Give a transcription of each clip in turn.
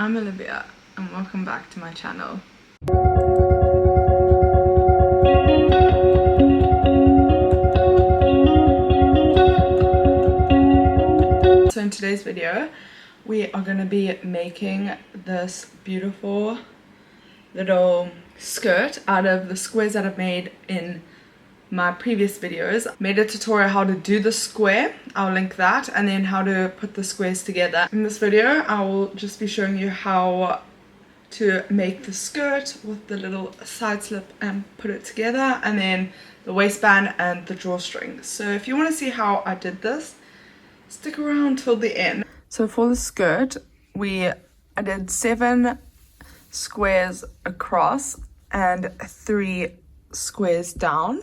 I'm Olivia and welcome back to my channel. So in today's video we are going to be making this beautiful little skirt out of the squares that I've made in my previous videos. Made a tutorial how to do the square, I'll link that, and then how to put the squares together. In this video I will just be showing you how to make the skirt with the little side slip and put it together, and then the waistband and the drawstring. So if you want to see how I did this, stick around till the end. So for the skirt I did 7 squares across and 3 squares down.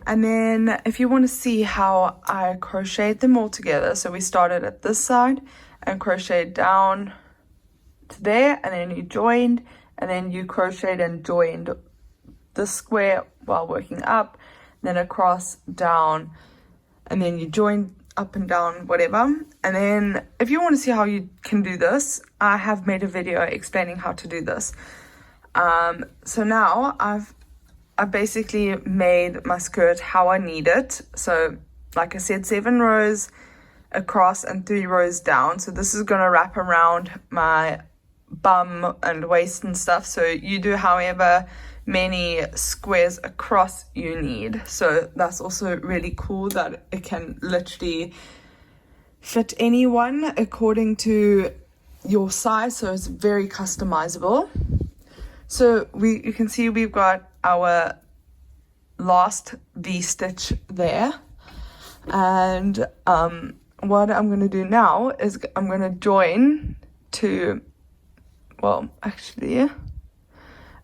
And then if you want to see how I crocheted them all together, so we started at this side and crocheted down to there, and then you joined, and then you crocheted and joined the square while working up, then across, down, and then you joined up and down, whatever. And then if you want to see how you can do this, I have made a video explaining how to do this. So now I've basically made my skirt how I need it. So like I said, 7 rows across and 3 rows down. So this is going to wrap around my bum and waist and stuff. So you do however many squares across you need. So that's also really cool that it can literally fit anyone according to your size. So it's very customizable. So you can see we've got our last V-stitch there, and what I'm going to do now is I'm going to join to, well actually I'm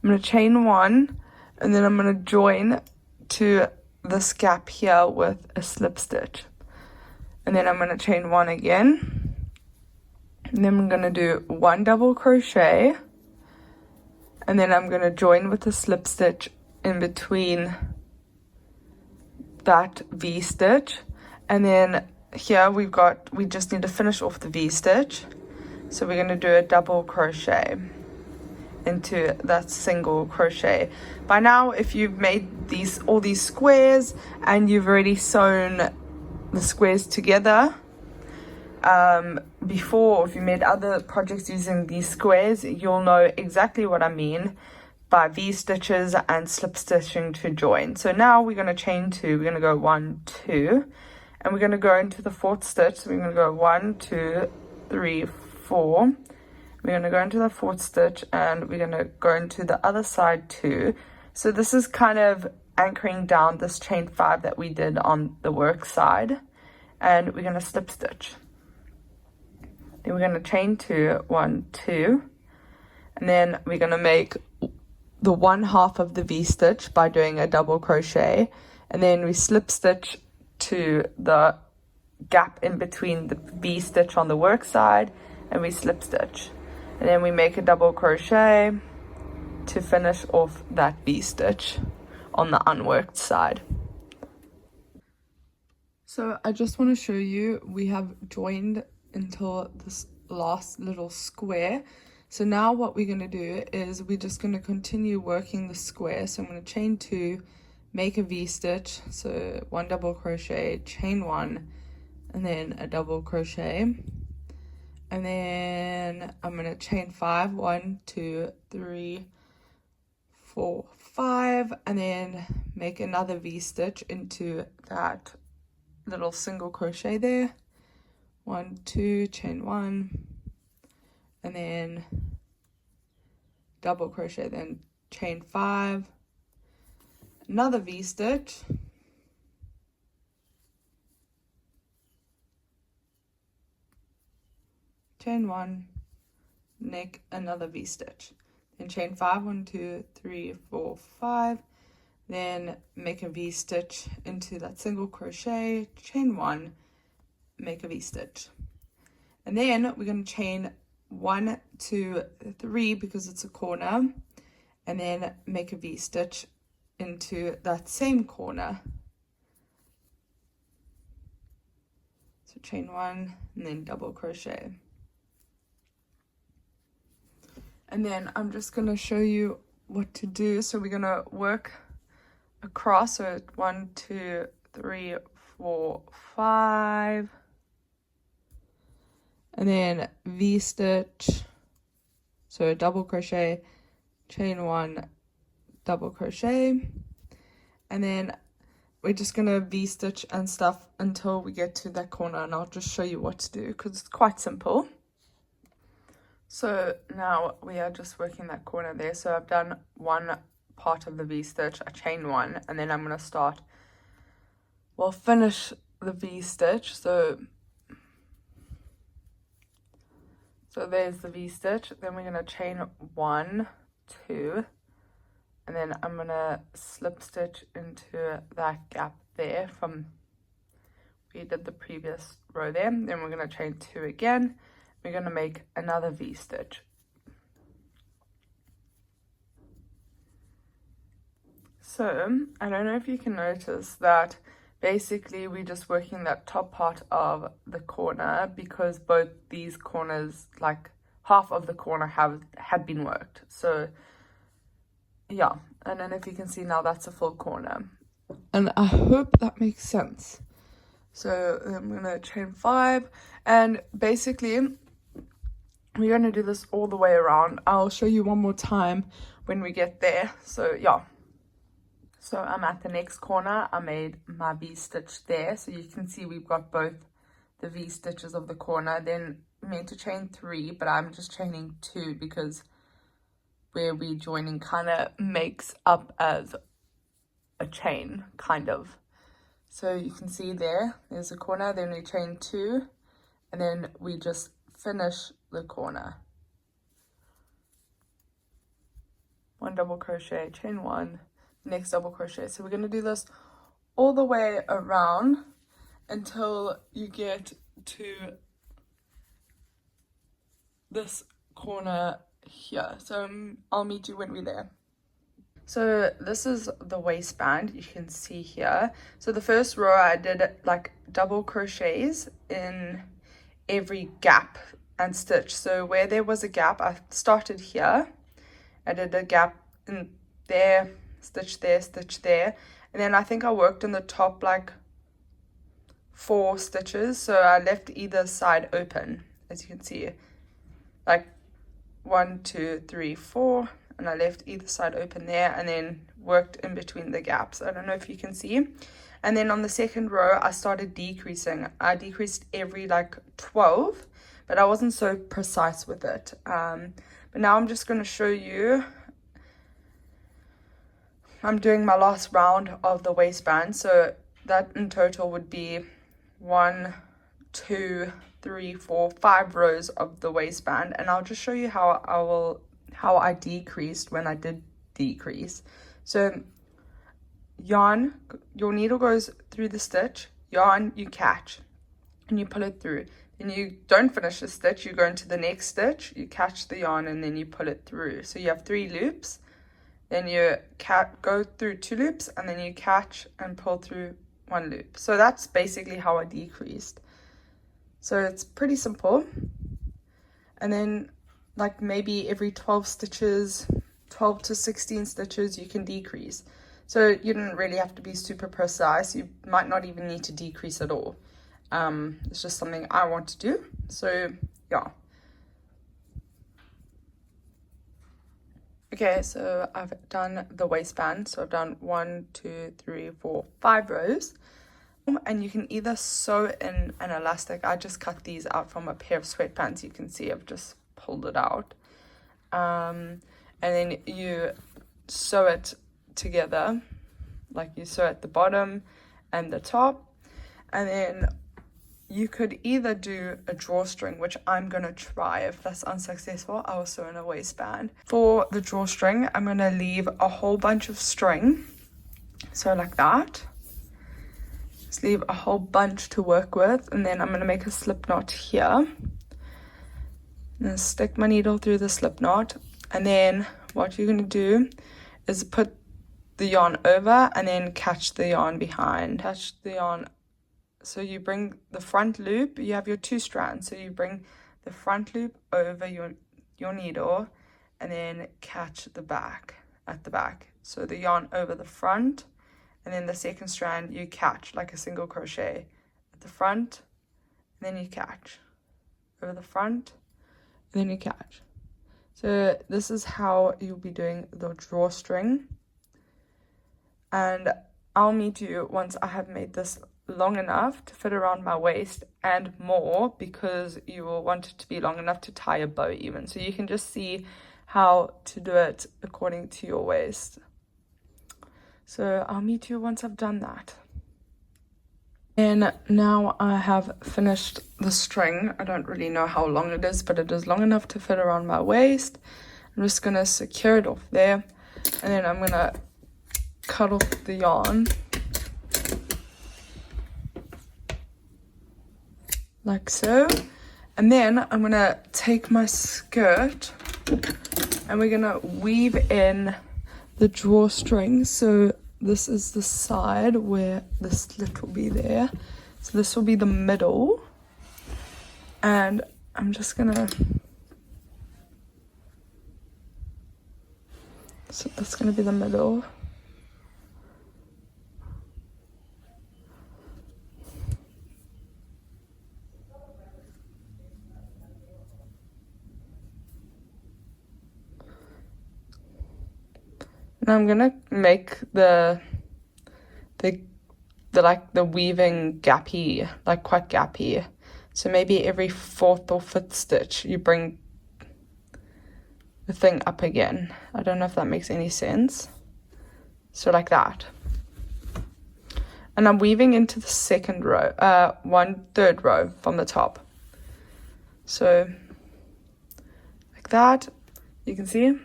going to chain 1, and then I'm going to join to this gap here with a slip stitch, and then I'm going to chain 1 again, and then I'm going to do 1 double crochet, and then I'm going to join with a slip stitch in between that V-stitch. And then here we just need to finish off the V-stitch. So we're going to do a double crochet into that single crochet. By now, if you've made all these squares and you've already sewn the squares together before, or if you made other projects using these squares, you'll know exactly what I mean by V-stitches and slip stitching to join. So now we're going to chain 2. We're going to go 1, 2, and we're going to go into the 4th stitch. So we're going to go 1, 2, 3, 4. We're going to go into the 4th stitch, and we're going to go into the other side too. So this is kind of anchoring down this chain 5 that we did on the work side, and we're going to slip stitch. Then we're going to chain 2, 1, 2, and then we're going to make the 1/2 of the V-stitch by doing a double crochet, and then we slip stitch to the gap in between the V-stitch on the work side, and we slip stitch, and then we make a double crochet to finish off that V-stitch on the unworked side. So I just want to show you, we have joined until this last little square. So now what we're going to do is we're just going to continue working the square. So I'm going to chain 2, make a V-stitch, so 1 double crochet, chain 1, and then a double crochet, and then I'm going to chain 5, 1, 2, 3, 4, 5, and then make another V-stitch into that little single crochet there, 1, 2, chain 1, and then double crochet, then chain 5, another V-stitch, chain 1, make another V-stitch, then chain 5, 1, 2, 3, 4, 5, then make a V-stitch into that single crochet, chain 1, make a V-stitch, and then we're going to chain 1, 2, 3 because it's a corner, and then make a V-stitch into that same corner. So chain 1 and then double crochet. And then I'm just going to show you what to do. So we're going to work across. So 1, 2, 3, 4, 5. And then V-stitch. So double crochet, chain 1, double crochet. And then we're just going to V-stitch and stuff until we get to that corner. And I'll just show you what to do because it's quite simple. So now we are just working that corner there. So I've done one part of the V-stitch, I chain 1, and then I'm going to start, well, finish the V-stitch. So there's the V-stitch. Then we're going to chain 1, 2, and then I'm going to slip stitch into that gap there from we did the previous row there. Then we're going to chain 2 again. We're going to make another V-stitch. So I don't know if you can notice that basically we're just working that top part of the corner because both these corners, like half of the corner had been worked. So yeah, and then if you can see now, that's a full corner. And I hope that makes sense. So I'm going to chain 5, and basically we're going to do this all the way around. I'll show you one more time when we get there. So yeah. So I'm at the next corner. I made my V-stitch there. So you can see we've got both the V-stitches of the corner. Then I'm meant to chain 3, but I'm just chaining 2 because where we joining kind of makes up as a chain, kind of. So you can see there's a corner, then we chain 2, and then we just finish the corner. 1 double crochet, chain 1, next double crochet. So we're going to do this all the way around until you get to this corner here. So I'll meet you when we're there. So this is the waistband, you can see here. So the first row I did like double crochets in every gap and stitch. So where there was a gap, I started here. I did a gap in there, stitch there, stitch there. And then I think I worked in the top like 4 stitches. So I left either side open, as you can see. Like 1, 2, 3, 4. And I left either side open there and then worked in between the gaps. I don't know if you can see. And then on the second row, I started decreasing. I decreased every like 12, but I wasn't so precise with it. But now I'm just going to show you. I'm doing my last round of the waistband. So that in total would be 1, 2, 3, 4, 5 rows of the waistband. And I'll just show you how I decreased when I did decrease. So yarn, your needle goes through the stitch, yarn you catch and you pull it through. Then you don't finish the stitch, you go into the next stitch, you catch the yarn and then you pull it through. So you have 3 loops, then you go through 2 loops and then you catch and pull through 1 loop. So that's basically how I decreased. So it's pretty simple. And then like maybe every 12 stitches, 12 to 16 stitches, you can decrease. So you don't really have to be super precise. You might not even need to decrease at all. It's just something I want to do. So yeah. Okay, so I've done the waistband. So I've done 1, 2, 3, 4, 5 rows. And you can either sew in an elastic. I just cut these out from a pair of sweatpants. You can see I've just pulled it out, and then you sew it together, like you sew at the bottom and the top. And then you could either do a drawstring, which I'm gonna try. If that's unsuccessful, I will sew in a waistband. For the drawstring, I'm gonna leave a whole bunch of string, so like that. Just leave a whole bunch to work with, and then I'm gonna make a slip knot here. And stick my needle through the slip knot, and then what you're going to do is put the yarn over and then catch the yarn behind. Catch the yarn. So you bring the front loop, you have your 2 strands, so you bring the front loop over your needle, and then catch the back at the back. So the yarn over the front, and then the second strand you catch like a single crochet at the front, and then you catch over the front, and then you catch. So this is how you'll be doing the drawstring. And I'll meet you once I have made this long enough to fit around my waist and more, because you will want it to be long enough to tie a bow even. So you can just see how to do it according to your waist. So I'll meet you once I've done that. And now I have finished the string. I don't really know how long it is, but it is long enough to fit around my waist. I'm just going to secure it off there, and then I'm going to cut off the yarn like so. And then I'm going to take my skirt and we're going to weave in the drawstring. So this is the side where the slit will be there. So this will be the middle. And I'm just going to... So that's going to be the middle. And I'm gonna make the weaving gappy, like quite gappy. So maybe every 4th or 5th stitch you bring the thing up again. I don't know if that makes any sense. So like that. And I'm weaving into the second row, 1/3 row from the top. So like that, you can see, and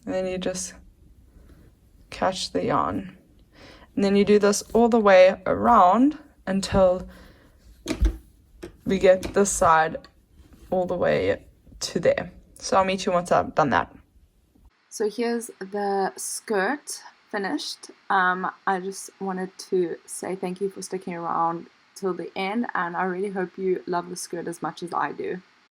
then you just catch the yarn, and then you do this all the way around until we get this side all the way to there. So I'll meet you once I've done that. So here's the skirt finished. I just wanted to say thank you for sticking around till the end, and I really hope you love the skirt as much as I do.